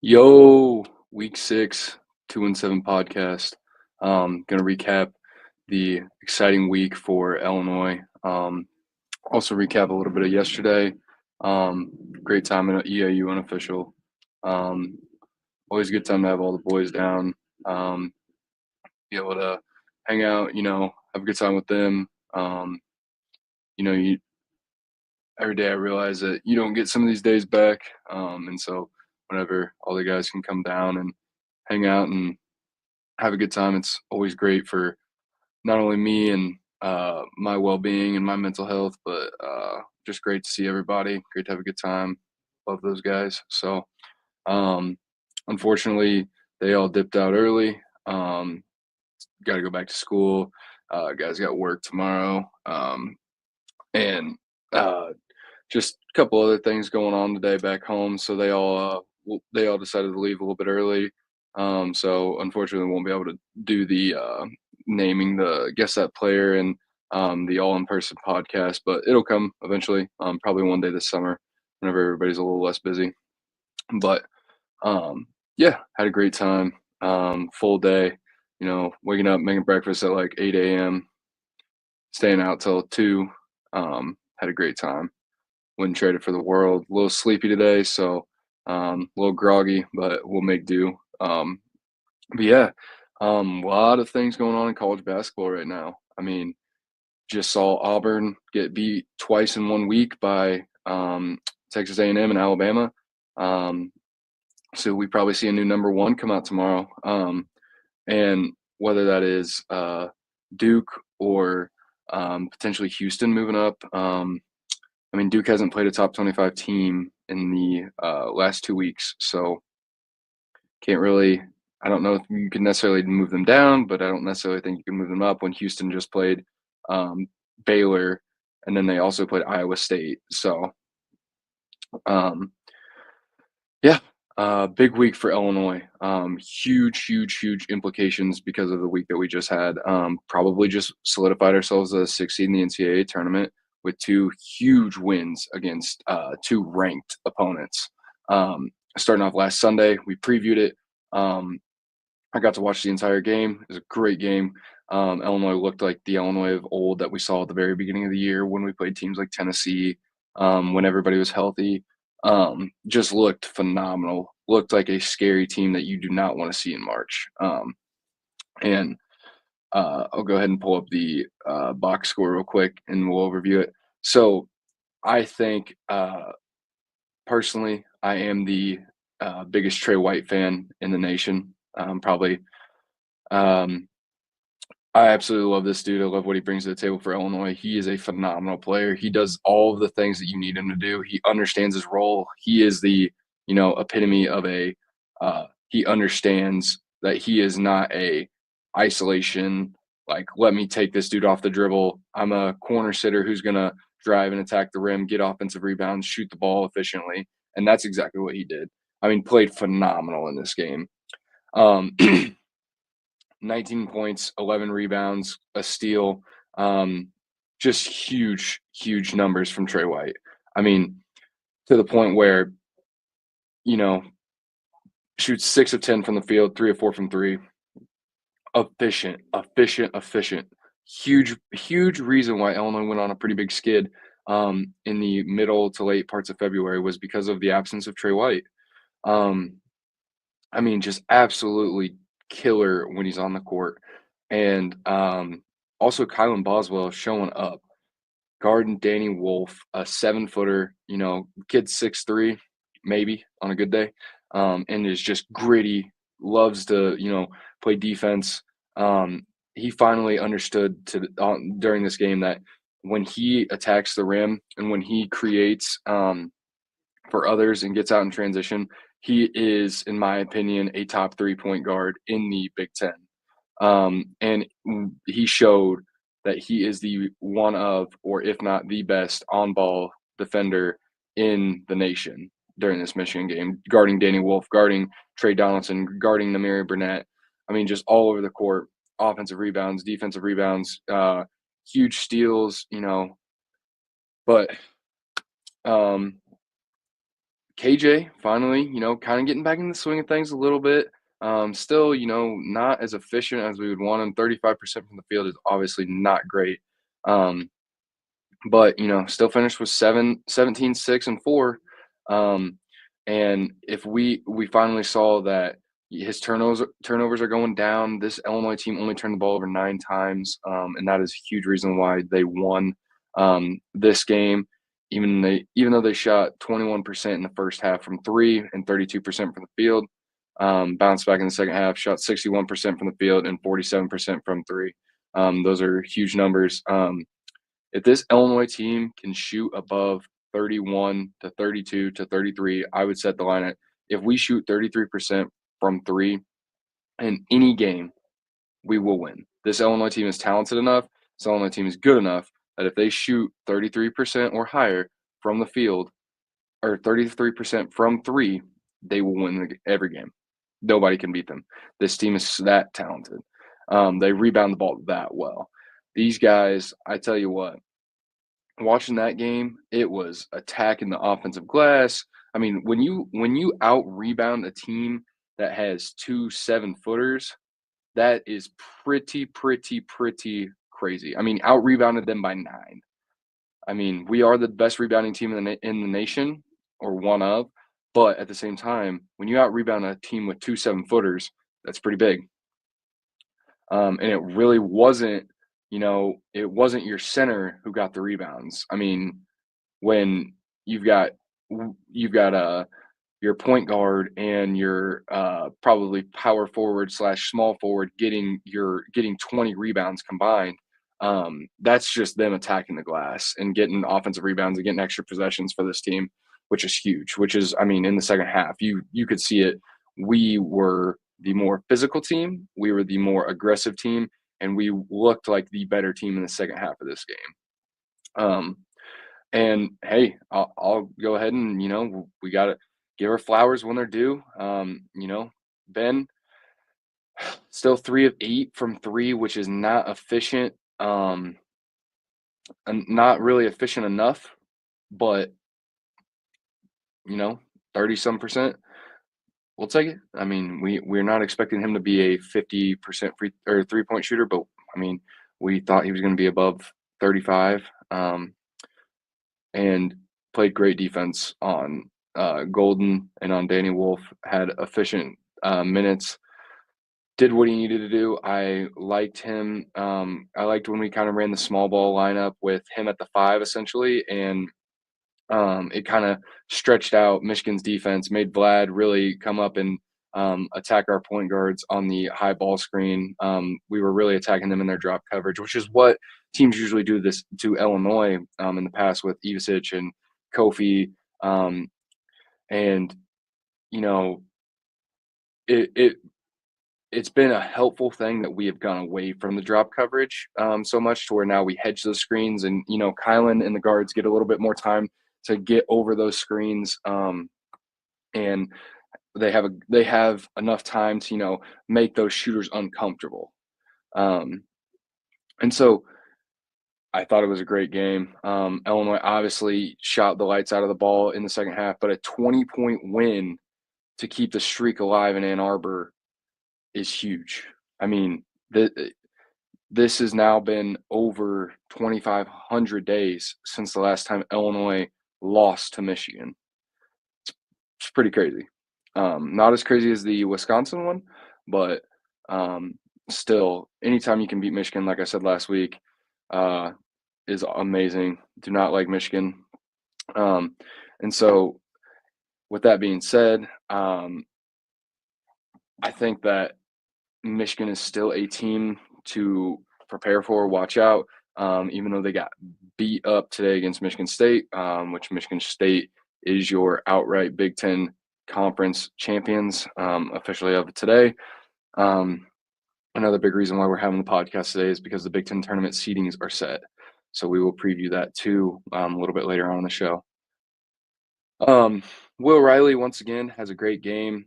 Yo, week 6, 2-7 podcast. Gonna recap the exciting week for Illinois. Also recap a little bit of yesterday. Um, Great time in EAU unofficial. Um, Always a good time to have all the boys down. Um, be able to hang out, have a good time with them. You every day I realize that you don't get some of these days back. And so whenever all the guys can come down and hang out and have a good time. It's always great for not only me and my well-being and my mental health, but just great to see everybody. Great to have a good time. Love those guys. So, um, unfortunately, they all dipped out early. Got to go back to school. Guys got work tomorrow, and uh, just a couple other things going on today back home. So they all decided to leave a little bit early. So unfortunately, won't be able to do the naming the guess that player and the all in person podcast, but it'll come eventually. Probably one day this summer, whenever everybody's a little less busy. But yeah, had a great time. Full day. Waking up, making breakfast at like 8 a.m., staying out till 2. Had a great time. Wouldn't trade it for the world. A little sleepy today, so a little groggy, but we'll make do. But yeah, a lot of things going on in college basketball right now. I mean, just saw Auburn get beat twice in 1 week by Texas A&M and M and Alabama. Um, so we probably see a new number one come out tomorrow. And whether that is Duke or potentially Houston moving up. I mean, Duke hasn't played a top 25 team in the last 2 weeks, so can't really. I don't know if you can necessarily move them down, but I don't necessarily think you can move them up when Houston just played um, Baylor, and then they also played Iowa State. So, um, yeah, big week for Illinois. Huge, huge, huge implications because of the week that we just had. Probably just solidified ourselves as a 6 seed in the NCAA tournament with two huge wins against two ranked opponents. Starting off last Sunday, we previewed it. I got to watch the entire game. It was a great game. Illinois looked like the Illinois of old that we saw at the very beginning of the year when we played teams like Tennessee, when everybody was healthy. Just looked phenomenal. Looked like a scary team that you do not want to see in March. And I'll go ahead and pull up the box score real quick and we'll overview it. So I think personally, I am the biggest Trey White fan in the nation. Probably. Um, I absolutely love this dude. I love what he brings to the table for Illinois. He is a phenomenal player. He does all of the things that you need him to do. He understands his role. He is the, epitome of a he understands that he is not a isolation, like, let me take this dude off the dribble. I'm a corner sitter who's gonna drive and attack the rim, get offensive rebounds, shoot the ball efficiently. And that's exactly what he did. I mean, played phenomenal in this game. Um 19 points, 11 rebounds, a steal. Um, just huge, huge numbers from Trey White. I mean, to the point where, you know, shoots 6 of 10 from the field, 3 of 4 from three. Efficient, efficient, efficient. Huge, huge reason why Illinois went on a pretty big skid in the middle to late parts of February was because of the absence of Trey White. Um, I mean, just absolutely killer when he's on the court. And also Kylan Boswell showing up, guarding Danny Wolf, a 7-footer, kid 6'3", maybe on a good day, and is just gritty, loves to, play defense. He finally understood during this game that when he attacks the rim and when he creates for others and gets out in transition, he is, in my opinion, a top 3 point guard in the Big Ten. And he showed that he is the one of, or if not the best, on ball defender in the nation during this Michigan game, guarding Danny Wolf, guarding Trey Donaldson, guarding Namiri Burnett. I mean, just all over the court, offensive rebounds, defensive rebounds, huge steals, but um, KJ finally, kind of getting back in the swing of things a little bit. Still, not as efficient as we would want him. 35% from the field is obviously not great. Um, but still finished with 17, 6, and 4. Um, and if we finally saw that his turnovers are going down. This Illinois team only turned the ball over 9 times, and that is a huge reason why they won this game. Even though they shot 21% in the first half from three and 32% from the field, bounced back in the second half, shot 61% from the field and 47% from three. Those are huge numbers. If this Illinois team can shoot above 31 to 32 to 33, I would set the line at if we shoot 33% from three in any game, we will win. This Illinois team is talented enough. This Illinois team is good enough that if they shoot 33% or higher from the field or 33% from three, they will win every game. Nobody can beat them. This team is that talented. They rebound the ball that well. These guys, I tell you what, watching that game, it was attacking the offensive glass. I mean, when you out rebound a team that has 2 7-footers, that is pretty crazy. I mean, out rebounded them by 9. I mean, we are the best rebounding team in the nation, or one of. But at the same time, when you out rebound a team with 2 7-footers, that's pretty big. And it really wasn't, it wasn't your center who got the rebounds. I mean, when you've got your point guard and your probably power forward slash small forward getting 20 rebounds combined. That's just them attacking the glass and getting offensive rebounds and getting extra possessions for this team, which is huge. Which is, I mean, in the second half, you could see it. We were the more physical team. We were the more aggressive team, and we looked like the better team in the second half of this game. And hey, I'll go ahead and we got to give her flowers when they're due. Ben still 3 of 8 from three, which is not efficient. And not really efficient enough, but 30 some percent. We'll take it. I mean, we're not expecting him to be a 50% free or 3-point shooter, but I mean, we thought he was going to be above 35. And played great defense on Golden and on Danny Wolf, had efficient minutes, did what he needed to do. I liked him. I liked when we kind of ran the small ball lineup with him at the 5 essentially, and it kind of stretched out Michigan's defense, made Vlad really come up and attack our point guards on the high ball screen. We were really attacking them in their drop coverage, which is what teams usually do this to Illinois in the past with Ivisic and Kofi. And, it's been a helpful thing that we have gone away from the drop coverage so much to where now we hedge those screens and, Kylan and the guards get a little bit more time to get over those screens. And they have enough time to, make those shooters uncomfortable. And so I thought it was a great game. Illinois obviously shot the lights out of the ball in the second half, but a 20-point win to keep the streak alive in Ann Arbor is huge. I mean, this has now been over 2,500 days since the last time Illinois lost to Michigan. It's pretty crazy. Not as crazy as the Wisconsin one, but still, anytime you can beat Michigan, like I said last week, is amazing. Do not like Michigan. And so with that being said, I think that Michigan is still a team to prepare for, watch out, even though they got beat up today against Michigan State, which Michigan State is your outright Big Ten Conference champions officially of today. Another big reason why we're having the podcast today is because the Big Ten tournament seedings are set. So we will preview that too a little bit later on in the show. Will Riley, once again, has a great game.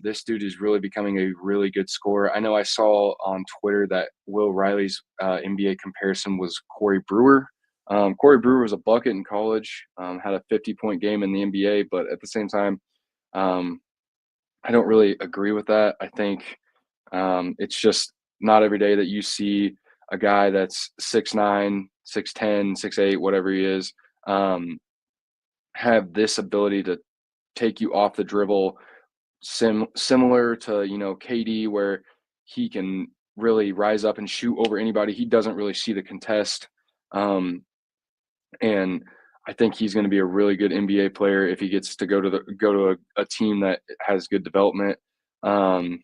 This dude is really becoming a really good scorer. I know I saw on Twitter that Will Riley's NBA comparison was Corey Brewer. Corey Brewer was a bucket in college, had a 50-point game in the NBA, but at the same time, um, I don't really agree with that. I think it's just not every day that you see a guy that's 6'9", 6'10", 6'8", whatever he is, um, have this ability to take you off the dribble, similar to KD, where he can really rise up and shoot over anybody. He doesn't really see the contest, um, and I think he's going to be a really good NBA player if he gets to go to a team that has good development. Um,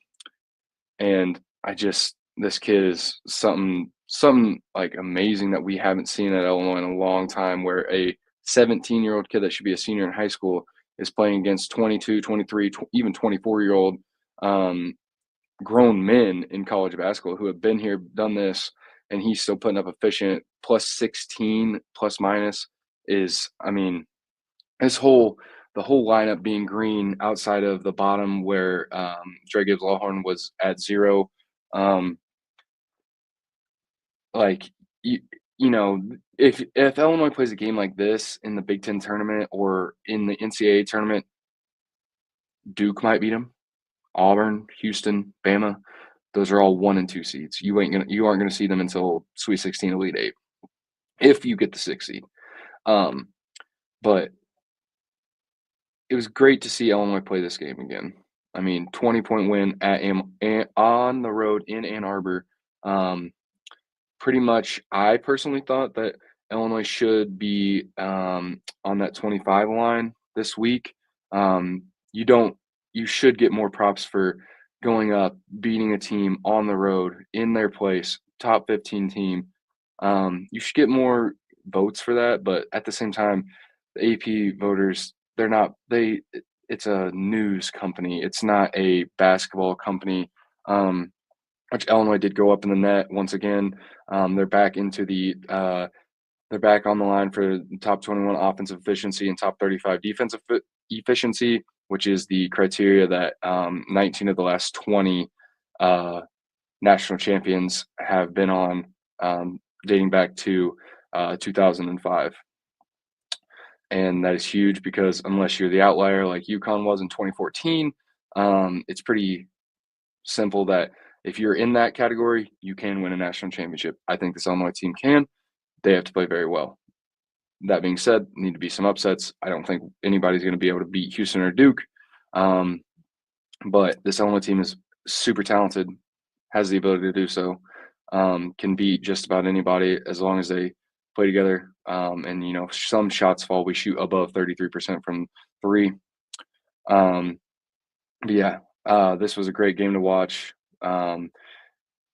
and I just this kid is something like amazing that we haven't seen at Illinois in a long time, where a 17-year-old kid that should be a senior in high school is playing against 22, 23, even 24-year-old um, grown men in college basketball who have been here, done this, and he's still putting up efficient plus 16 plus minus is, I mean, his whole the whole lineup being green outside of the bottom where Dre Gibbs Lawhorn was at 0. Um, like you, you know, if Illinois plays a game like this in the Big Ten tournament or in the NCAA tournament, Duke might beat them. Auburn, Houston, Bama, those are all 1 and 2 seeds. You aren't gonna see them until Sweet 16, Elite Eight, if you get the 6 seed. Um, but it was great to see Illinois play this game again. I mean, 20-point win on the road in Ann Arbor. Um, Pretty much, I personally thought that Illinois should be on that 25 line this week. Um, you don't, you should get more props for going up, beating a team on the road in their place, top 15 team. You should get more votes for that, but at the same time, the AP voters, they're not, it's a news company. It's not a basketball company. Which Illinois did go up in the net once again. They're back into they're back on the line for top 21 offensive efficiency and top 35 defensive efficiency, which is the criteria that 19 of the last 20 uh, national champions have been on, dating back to 2005. And that is huge because unless you're the outlier like UConn was in 2014, it's pretty simple that if you're in that category, you can win a national championship. I think this Illinois team can. They have to play very well. That being said, need to be some upsets. I don't think anybody's going to be able to beat Houston or Duke. Um, but this Illinois team is super talented, has the ability to do so, can beat just about anybody as long as they play together. And, some shots fall. We shoot above 33% from three. Um, but yeah, this was a great game to watch. Um,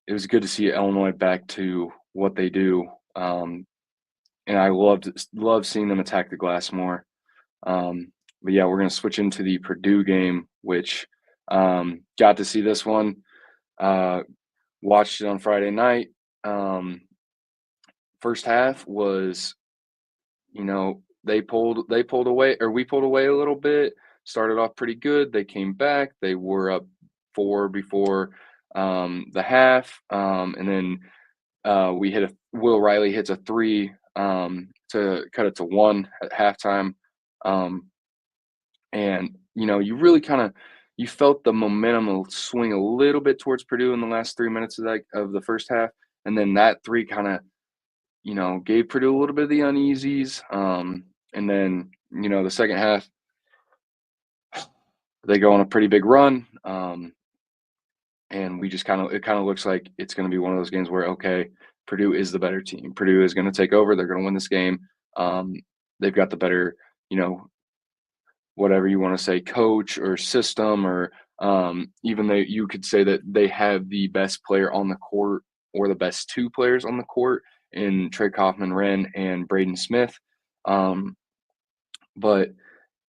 it was good to see Illinois back to what they do, and I loved seeing them attack the glass more. But yeah, we're gonna switch into the Purdue game, which got to see this one. Uh, Watched it on Friday night. Um, First half was, they pulled away, or we pulled away a little bit. Started off pretty good. They came back. They were up 4 before the half, and then Will Riley hits a three to cut it to 1 at halftime. Um, and you really you felt the momentum will swing a little bit towards Purdue in the last 3 minutes of the first half, and then that three gave Purdue a little bit of the uneasies. And then the second half they go on a pretty big run. And we just it kind of looks like it's going to be one of those games where, okay, Purdue is the better team. Purdue is going to take over. They're going to win this game. Um, they've got the better, whatever you want to say, coach or system, or even though you could say that they have the best player on the court or the best two players on the court in Trey Kaufman-Wren and Braden Smith. But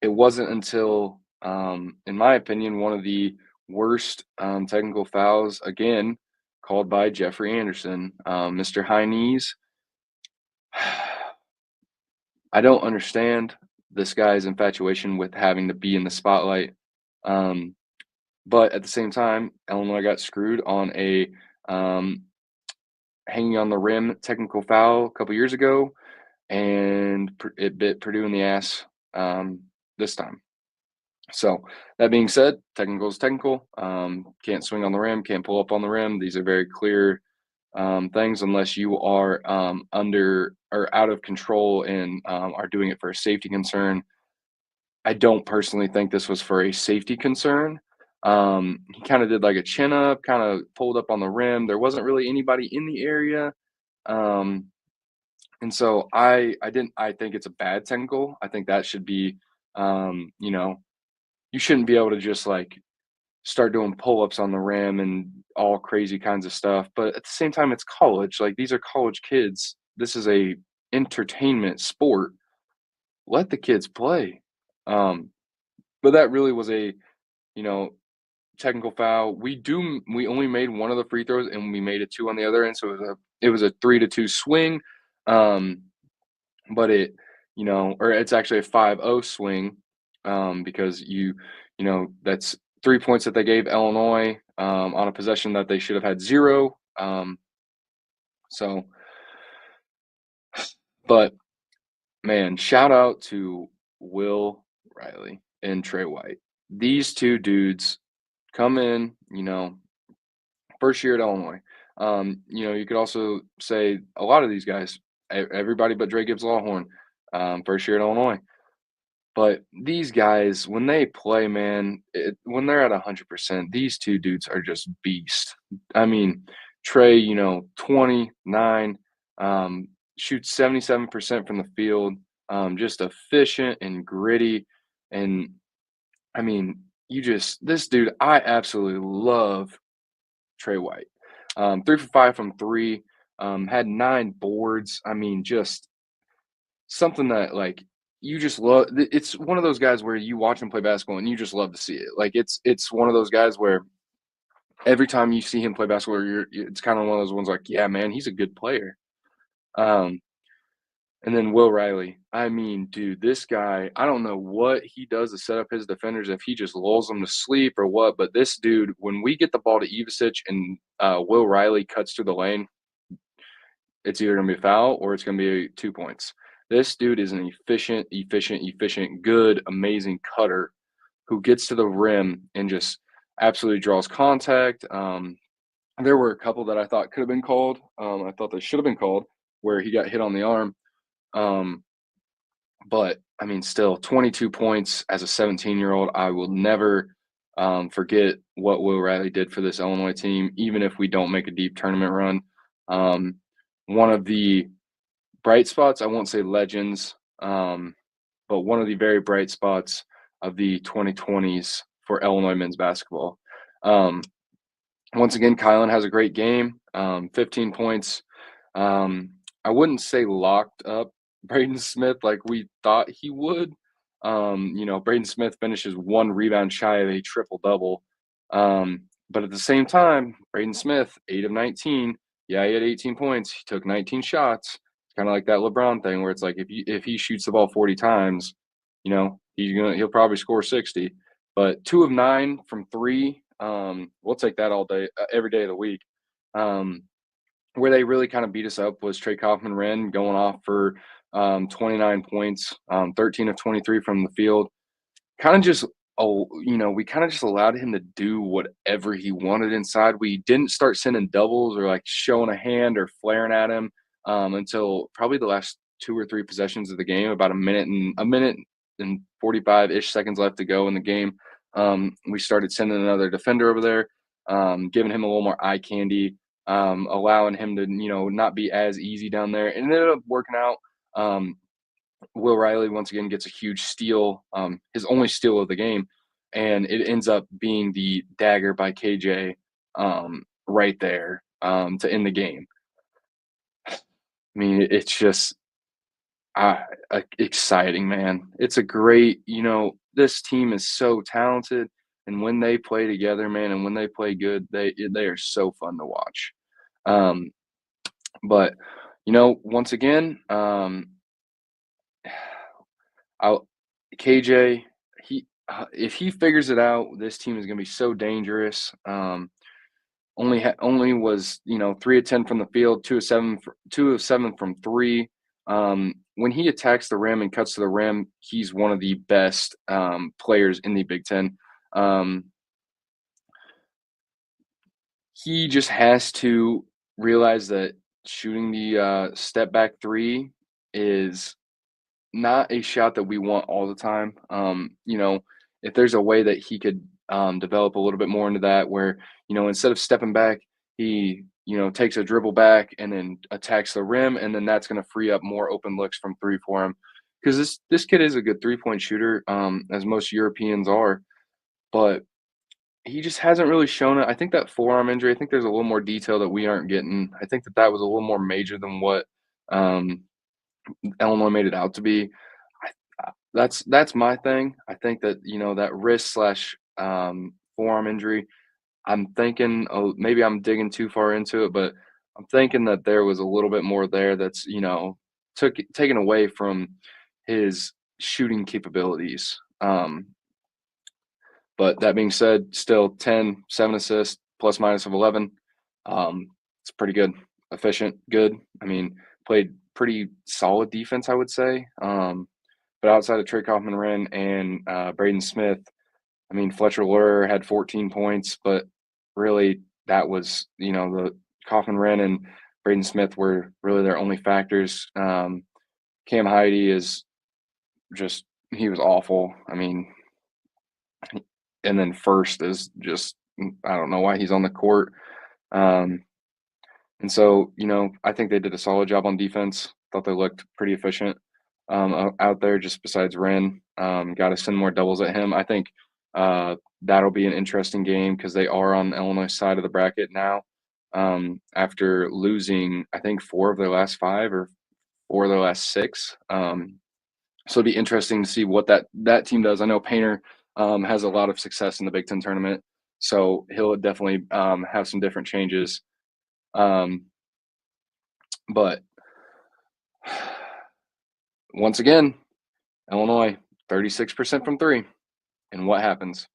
it wasn't until, in my opinion, one of the worst technical fouls, again, called by Jeffrey Anderson, Mr. High Knees. I don't understand this guy's infatuation with having to be in the spotlight. But at the same time, Illinois got screwed on a hanging on the rim technical foul a couple years ago. and it bit Purdue in the ass this time. So that being said, technical is technical. Can't swing on the rim, can't pull up on the rim. These are very clear things unless you are under or out of control and are doing it for a safety concern. I don't personally think this was for a safety concern. He kind of did like a chin up, kind of pulled up on the rim. There wasn't really anybody in the area. Um, and so I think it's a bad technical. I think that should be you know, you shouldn't be able to just like start doing pull-ups on the rim and all crazy kinds of stuff. But at the same time, it's college. Like these are college kids. This is a entertainment sport. Let the kids play. Um, but that really was a, you know, technical foul. We only made one of the free throws and we made it two on the other end. So it was a 3-2 swing. Um, but or it's actually a 5-0 swing, because that's 3 points that they gave Illinois on a possession that they should have had zero. So, but man, shout out to Will Riley and Trey White. These two dudes come in, first year at Illinois. You could also say a lot of these guys, everybody but Dre Gibbs Lawhorn, first year at Illinois. But these guys, when they play, man, when they're at 100%, these two dudes are just beast. I mean, Trey, 29, shoots 77% from the field, just efficient and gritty. And I mean, this dude, I absolutely love Trey White. 3 for 5 from three, had 9 boards. I mean, just something that like you just love. It's one of those guys where you watch him play basketball and you just love to see it. Like it's one of those guys where every time you see him play basketball, it's kind of one of those ones like, yeah, man, he's a good player. Um, and then Will Riley. I mean, dude, this guy, I don't know what he does to set up his defenders, if he just lulls them to sleep or what. But this dude, when we get the ball to Ivisic and Will Riley cuts through the lane, it's either going to be a foul or it's going to be 2 points. This dude is an efficient, good, amazing cutter who gets to the rim and just absolutely draws contact. There were a couple that I thought could have been called. I thought they should have been called where he got hit on the arm. But I mean, still 22 points as a 17-year-old. I will never forget what Will Riley did for this Illinois team, even if we don't make a deep tournament run. One of the bright spots, I won't say legends, but one of the very bright spots of the 2020s for Illinois men's basketball. Once again, Kylan has a great game, 15 points. I wouldn't say locked up Braden Smith like we thought he would. Braden Smith finishes 1 rebound shy of a triple-double. But at the same time, Braden Smith, 8 of 19. Yeah, he had 18 points. He took 19 shots. It's kind of like that LeBron thing where it's like if he shoots the ball 40 times, he'll probably score 60. But 2 of 9 from three, we'll take that all day, every day of the week. Where they really kind of beat us up was Trey Kaufman-Renn going off for 29 points, 13 of 23 from the field. Kind of just, we kind of just allowed him to do whatever he wanted inside. We didn't start sending doubles or like showing a hand or flaring at him until probably the last 2 or 3 possessions of the game, about a minute and 45-ish seconds left to go in the game. We started sending another defender over there, giving him a little more eye candy, allowing him to, not be as easy down there. And it ended up working out. Will Riley once again gets a huge steal, his only steal of the game, and it ends up being the dagger by KJ right there to end the game. I mean, it's just exciting, man. It's a great, this team is so talented, and when they play together, man, and when they play good, they are so fun to watch. But once again, KJ, if he figures it out, this team is going to be so dangerous. Only was 3 of 10 from the field, 2 of 7 from three. When he attacks the rim and cuts to the rim, he's one of the best players in the Big Ten. Um, he just has to realize that shooting the step back three is not a shot that we want all the time. If there's a way that he could develop a little bit more into that, where instead of stepping back, he takes a dribble back and then attacks the rim, and then that's going to free up more open looks from three for him. Because this kid is a good 3-point shooter, as most Europeans are, but he just hasn't really shown it. I think that forearm injury. I think there's a little more detail that we aren't getting. I think that was a little more major than what um, Illinois made it out to be. That's my thing. I think that, that wrist slash forearm injury, I'm thinking, oh, maybe I'm digging too far into it, but I'm thinking that there was a little bit more there that's, taken away from his shooting capabilities. But that being said, still 10, 7 assists, plus minus of 11. It's pretty good, efficient, good. I mean, played pretty solid defense, I would say. But outside of Trey Kaufman-Renn and Braden Smith, I mean, Fletcher Lurer had 14 points, but really that was, the Kaufman-Renn and Braden Smith were really their only factors. Cam Heide is just, he was awful. I mean, and then First is just, I don't know why he's on the court. Um, and so, I think they did a solid job on defense. Thought they looked pretty efficient out there, just besides Wren. Got to send more doubles at him. I think that'll be an interesting game because they are on Illinois' side of the bracket now. After losing, I think 4 of their last 5 or 4 of their last 6. So it'd be interesting to see what that team does. I know Painter has a lot of success in the Big Ten tournament, so he'll definitely have some different changes. Um, but once again, Illinois 36% from 3, and what happens?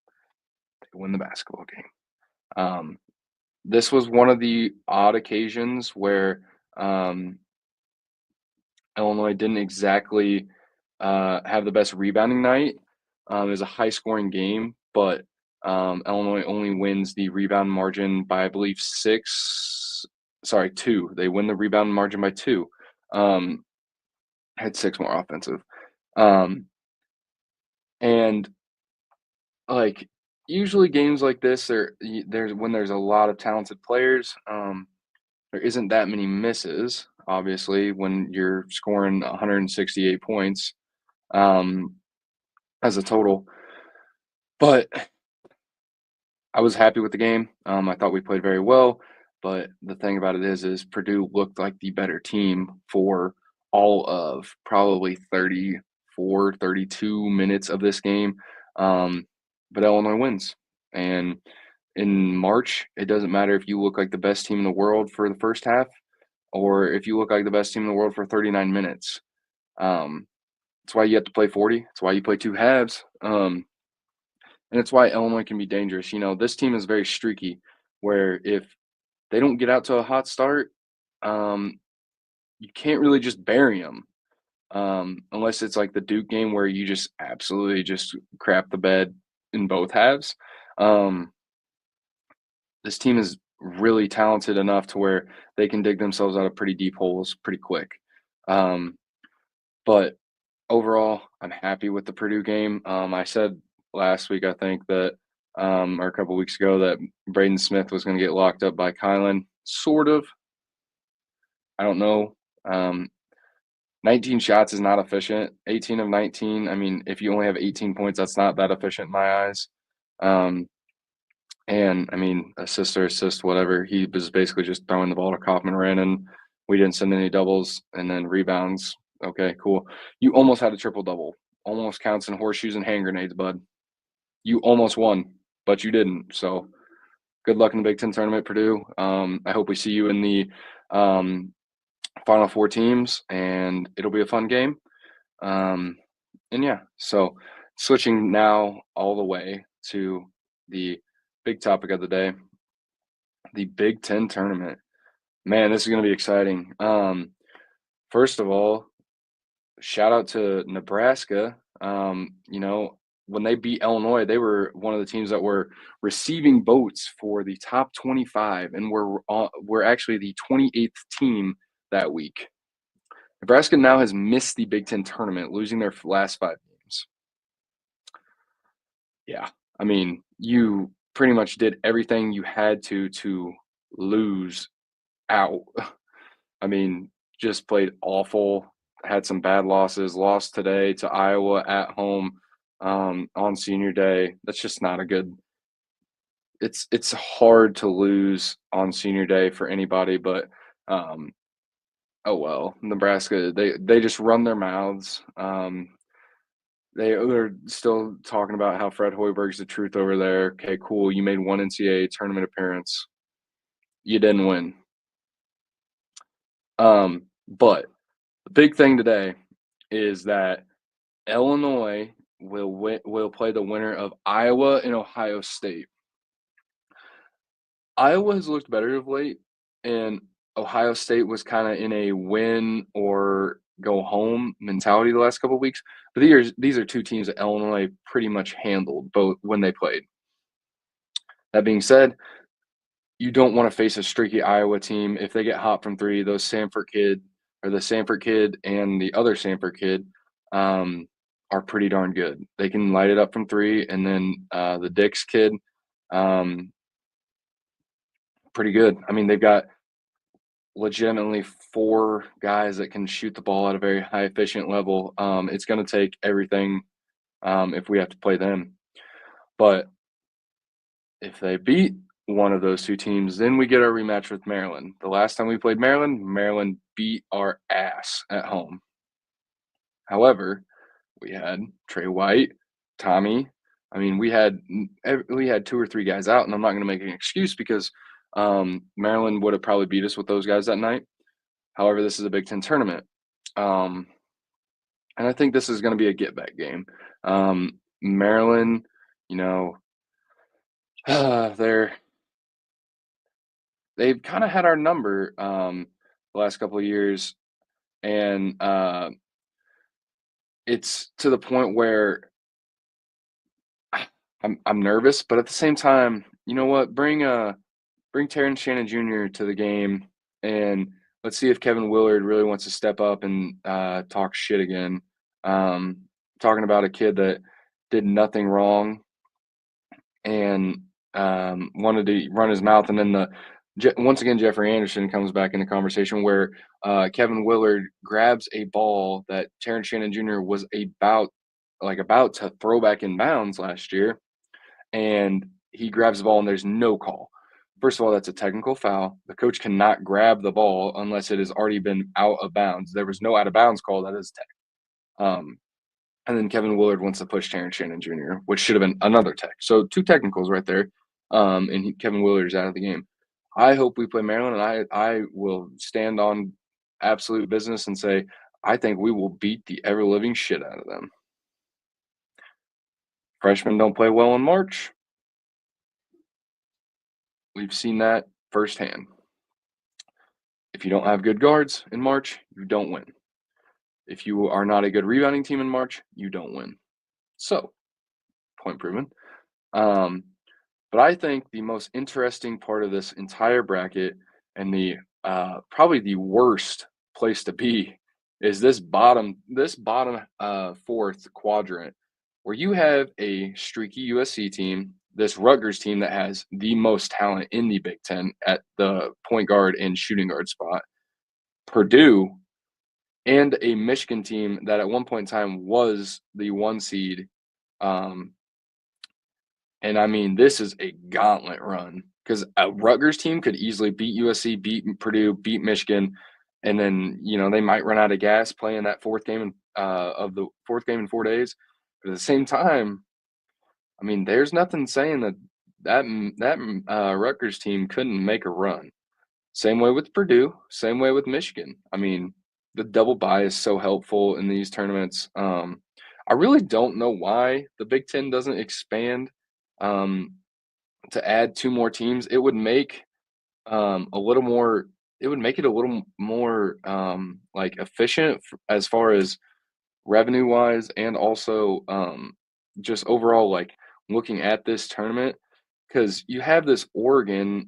They win the basketball game. This was one of the odd occasions where Illinois didn't exactly have the best rebounding night. It was a high-scoring game, but Illinois only wins the rebound margin by, I believe, 2. They win the rebound margin by 2. Had 6 more offensive. And, like, usually games like this, there's when there's a lot of talented players, there isn't that many misses, obviously, when you're scoring 168 points, um, as a total. But I was happy with the game. I thought we played very well, but the thing about it is Purdue looked like the better team for all of probably 34, 32 minutes of this game. But Illinois wins. And in March, it doesn't matter if you look like the best team in the world for the first half or if you look like the best team in the world for 39 minutes. That's why you have to play 40. That's why you play 2 halves. And it's why Illinois can be dangerous. This team is very streaky, where if they don't get out to a hot start, um, you can't really just bury them, unless it's like the Duke game where you just absolutely just crap the bed in both halves. Um, this team is really talented enough to where they can dig themselves out of pretty deep holes pretty quick. Um, but overall, I'm happy with the Purdue game. I said last week, I think that, or a couple weeks ago, that Braden Smith was going to get locked up by Kylan. Sort of. I don't know. 19 shots is not efficient. 18 of 19. I mean, if you only have 18 points, that's not that efficient in my eyes. And I mean, assist or assist, whatever. He was basically just throwing the ball to Kaufman-Renn, and we didn't send any doubles. And then rebounds. Okay, cool. You almost had a triple double. Almost counts in horseshoes and hand grenades, bud. You almost won, but you didn't. So good luck in the Big Ten tournament, Purdue. I hope we see you in the Final Four teams, and it'll be a fun game. And yeah, so switching now all the way to the big topic of the day, the Big Ten tournament. Man, this is going to be exciting. First of all, shout out to Nebraska. When they beat Illinois, they were one of the teams that were receiving votes for the top 25, and we're actually the 28th team that week. Nebraska now has missed the Big Ten tournament, losing their last 5 games. Yeah, I mean, you pretty much did everything you had to lose out. I mean, just played awful, had some bad losses, lost today to Iowa at home on senior day. That's just not a good it's hard to lose on senior day for anybody, but um, oh well. Nebraska, they just run their mouths. They're still talking about how Fred Hoiberg's the truth over there. Okay, cool. You made one NCAA tournament appearance. You didn't win. But the big thing today is that Illinois will play the winner of Iowa and Ohio State. Iowa has looked better of late, and Ohio State was kind of in a win or go home mentality the last couple of weeks. But these are two teams that Illinois pretty much handled both when they played. That being said, you don't want to face a streaky Iowa team. If they get hot from three, the Sanford kid and the other Sanford kid are pretty darn good. They can light it up from three, and then the Dix kid, um, pretty good. I mean, they've got legitimately 4 guys that can shoot the ball at a very high efficient level. It's going to take everything if we have to play them. But if they beat one of those 2 teams, then we get our rematch with Maryland. The last time we played Maryland, Maryland beat our ass at home. However, we had Trey White, Tommy. I mean, we had 2 or 3 guys out, and I'm not going to make an excuse because Maryland would have probably beat us with those guys that night. However, this is a Big Ten tournament, and I think this is going to be a get-back game. Maryland, you know, they've kind of had our number the last couple of years, and it's to the point where I'm nervous, but at the same time, you know what? Bring Terrence Shannon Jr. to the game, and let's see if Kevin Willard really wants to step up and talk shit again. Talking about a kid that did nothing wrong and wanted to run his mouth, and then once again Jeffrey Anderson comes back in the conversation where Kevin Willard grabs a ball that Terrence Shannon Jr. was about to throw back in bounds last year, and he grabs the ball and there's no call. First of all, that's a technical foul. The coach cannot grab the ball unless it has already been out of bounds. There was no out of bounds call. That is tech. And then Kevin Willard wants to push Terrence Shannon Jr., which should have been another tech. So 2 technicals right there. And Kevin Willard is out of the game. I hope we play Maryland, and I will stand on absolute business and say I think we will beat the ever-living shit out of them. Freshmen don't play well in March. We've seen that firsthand. If you don't have good guards in March, you don't win. If you are not a good rebounding team in March, you don't win. So, point proven. But I think the most interesting part of this entire bracket and the probably the worst place to be is this bottom 4th quadrant where you have a streaky USC team, this Rutgers team that has the most talent in the Big Ten at the point guard and shooting guard spot, Purdue, and a Michigan team that at one point in time was the 1 seed. And I mean, this is a gauntlet run because a Rutgers team could easily beat USC, beat Purdue, beat Michigan, and then they might run out of gas playing that 4th game of the 4th game in 4 days. But at the same time, I mean, there's nothing saying that Rutgers team couldn't make a run. Same way with Purdue, same way with Michigan. I mean, the double bye is so helpful in these tournaments. I really don't know why the Big Ten doesn't expand to add 2 more teams. It would make a little more. It would make it a little more like efficient as far as revenue wise and also just overall like looking at this tournament because you have this Oregon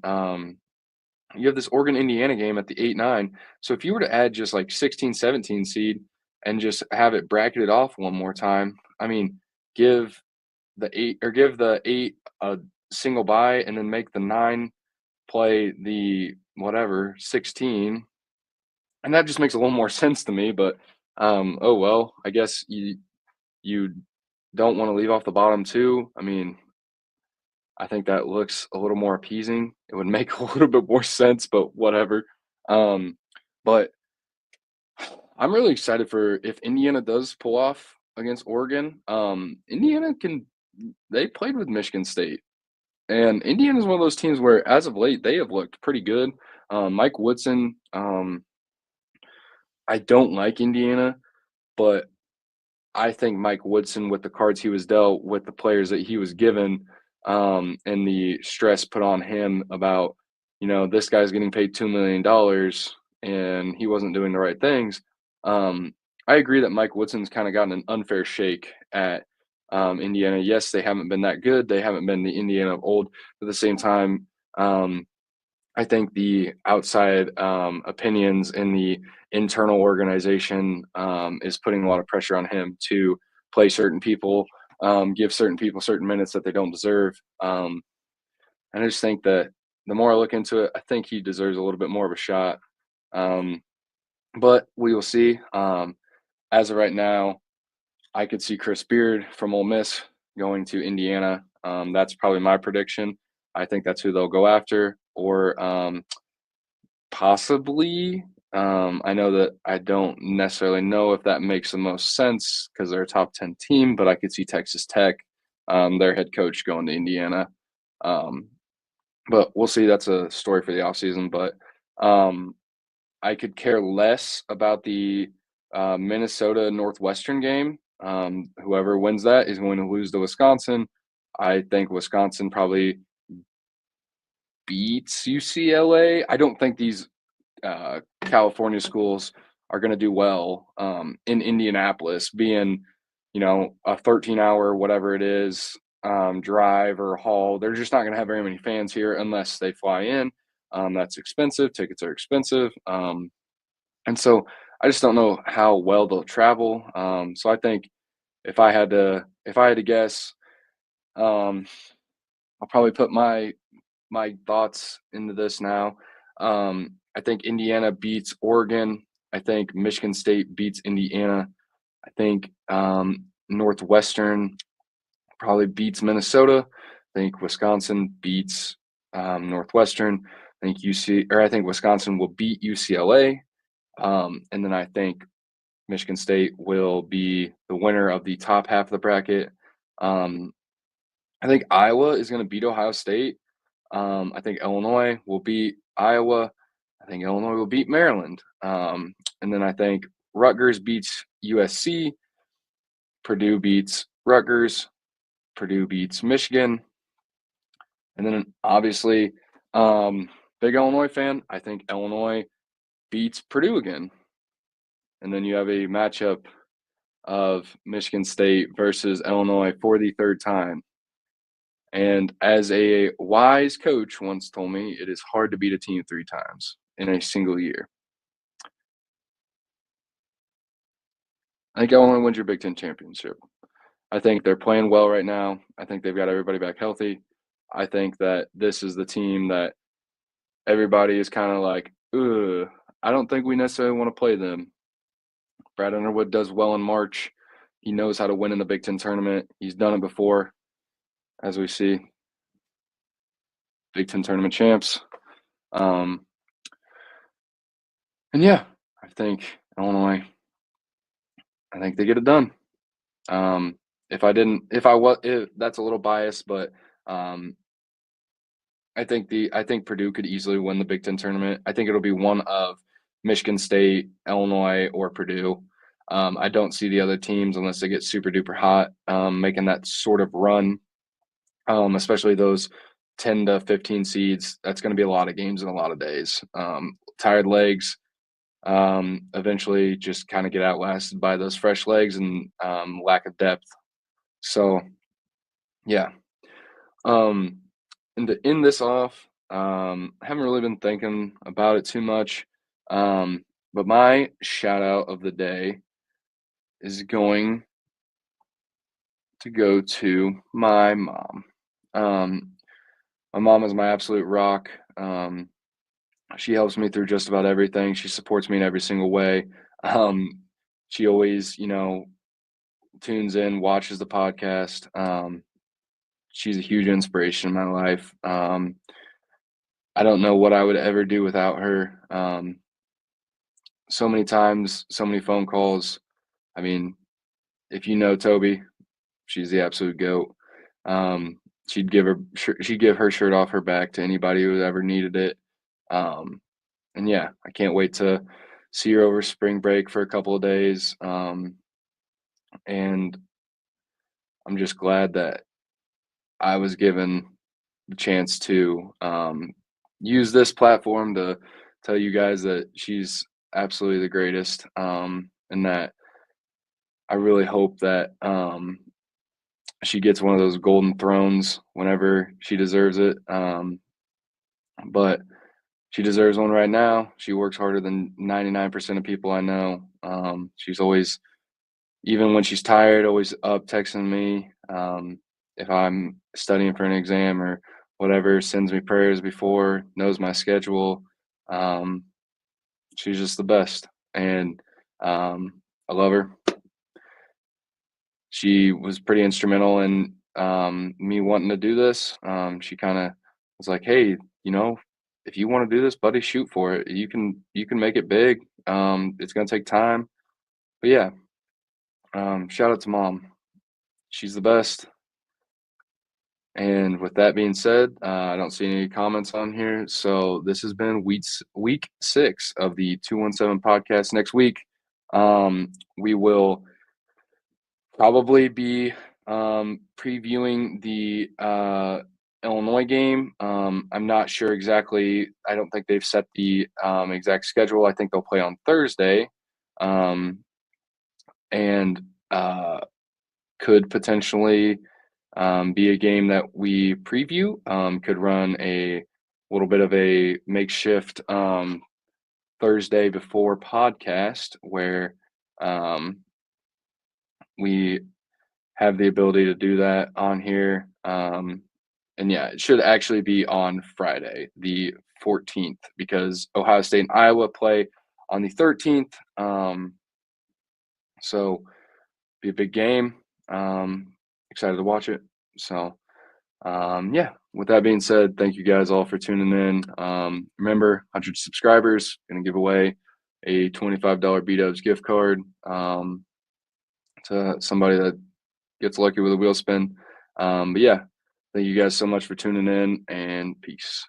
Indiana game at the 8-9. So if you were to add just like 16, 17 seed and just have it bracketed off one more time, I mean, give give the 8 a single bye and then make the 9 play the whatever 16, and that just makes a little more sense to me. But oh well, I guess you don't want to leave off the bottom two. I mean, I think that looks a little more appeasing. It would make a little bit more sense, but whatever. Um, but I'm really excited for if Indiana does pull off against Oregon. Indiana can they played with Michigan State, and Indiana is one of those teams where, as of late, they have looked pretty good. Mike Woodson, I don't like Indiana, but I think Mike Woodson, with the cards he was dealt, with the players that he was given, and the stress put on him about, this guy's getting paid $2 million and he wasn't doing the right things. I agree that Mike Woodson's kind of gotten an unfair shake at Indiana. Yes, they haven't been that good. They haven't been the Indiana of old. But at the same time, um, I think the outside opinions in the internal organization is putting a lot of pressure on him to play certain people, give certain people certain minutes that they don't deserve. And I just think that the more I look into it, I think he deserves a little bit more of a shot. Um, but we will see. As of right now, I could see Chris Beard from Ole Miss going to Indiana. That's probably my prediction. I think that's who they'll go after. Or possibly. I know that I don't necessarily know if that makes the most sense because they're a top 10 team, but I could see Texas Tech, their head coach, going to Indiana. Um, but we'll see. That's a story for the offseason. But um, I could care less about the Minnesota Northwestern game. Whoever wins that is going to lose to Wisconsin. I think Wisconsin probably beats UCLA. I don't think these California schools are going to do well in Indianapolis, being, a 13-hour, whatever it is, drive or haul. They're just not going to have very many fans here unless they fly in. That's expensive. Tickets are expensive. And so I just don't know how well they'll travel. So I think if I had to guess, um, I'll probably put my thoughts into this now. I think Indiana beats Oregon. I think Michigan State beats Indiana. I think Northwestern probably beats Minnesota. I think Wisconsin beats Northwestern. I think Wisconsin will beat UCLA. And then I think Michigan State will be the winner of the top half of the bracket. Um, I think Iowa is going to beat Ohio State. I think Illinois will beat Iowa. I think Illinois will beat Maryland. And then I think Rutgers beats USC. Purdue beats Rutgers. Purdue beats Michigan. And then obviously, big Illinois fan, I think Illinois beats Purdue again. And then you have a matchup of Michigan State versus Illinois for the third time. And as a wise coach once told me, it is hard to beat a team three times in a single year. I think Illinois wins your Big Ten championship. I think they're playing well right now. I think they've got everybody back healthy. I think that this is the team that everybody is kind of like, ugh, I don't think we necessarily want to play them. Brad Underwood does well in March. He knows how to win in the Big Ten tournament. He's done it before, as we see. Big Ten tournament champs. Um, and yeah, I think Illinois, I think they get it done. That's a little biased, but um, I think Purdue could easily win the Big Ten tournament. I think it'll be one of Michigan State, Illinois, or Purdue. I don't see the other teams unless they get super duper hot, making that sort of run. Especially those 10 to 15 seeds. That's going to be a lot of games in a lot of days. Tired legs. eventually just kind of get outlasted by those fresh legs and lack of depth. So yeah. Um, and to end this off, I haven't really been thinking about it too much. Um, but my shout out of the day is going to go to my mom. Um, my mom is my absolute rock. She helps me through just about everything. She supports me in every single way. Um, she always, tunes in, watches the podcast. She's a huge inspiration in my life. I don't know what I would ever do without her. So many times, so many phone calls. I mean, if you know Toby, she's the absolute goat. Um, she'd give her shirt off her back to anybody who ever needed it. Um, and yeah, I can't wait to see her over spring break for a couple of days. And I'm just glad that I was given the chance to use this platform to tell you guys that she's absolutely the greatest, and that I really hope that she gets one of those golden thrones whenever she deserves it. But she deserves one right now. She works harder than 99% of people I know. She's always, even when she's tired, always up texting me. If I'm studying for an exam or whatever, sends me prayers before, knows my schedule. Um, she's just the best. And I love her. She was pretty instrumental in me wanting to do this. She kind of was like, "Hey, if you want to do this, buddy, shoot for it. You can make it big. It's gonna take time, but yeah." Shout out to mom. She's the best. And with that being said, I don't see any comments on here. So this has been week 6 of the 217 podcast. Next week, we will probably be previewing the Illinois game. I'm not sure exactly. I don't think they've set the exact schedule. I think they'll play on Thursday, um, and could potentially be a game that we preview. Could run a little bit of a makeshift Thursday before podcast where um, we have the ability to do that on here. And yeah, it should actually be on Friday, the 14th, because Ohio State and Iowa play on the 13th. So be a big game. Excited to watch it. So yeah, with that being said, thank you guys all for tuning in. Remember, 100 subscribers, going to give away a $25 B-Dubs gift card to somebody that gets lucky with a wheel spin. But yeah, thank you guys so much for tuning in, and peace.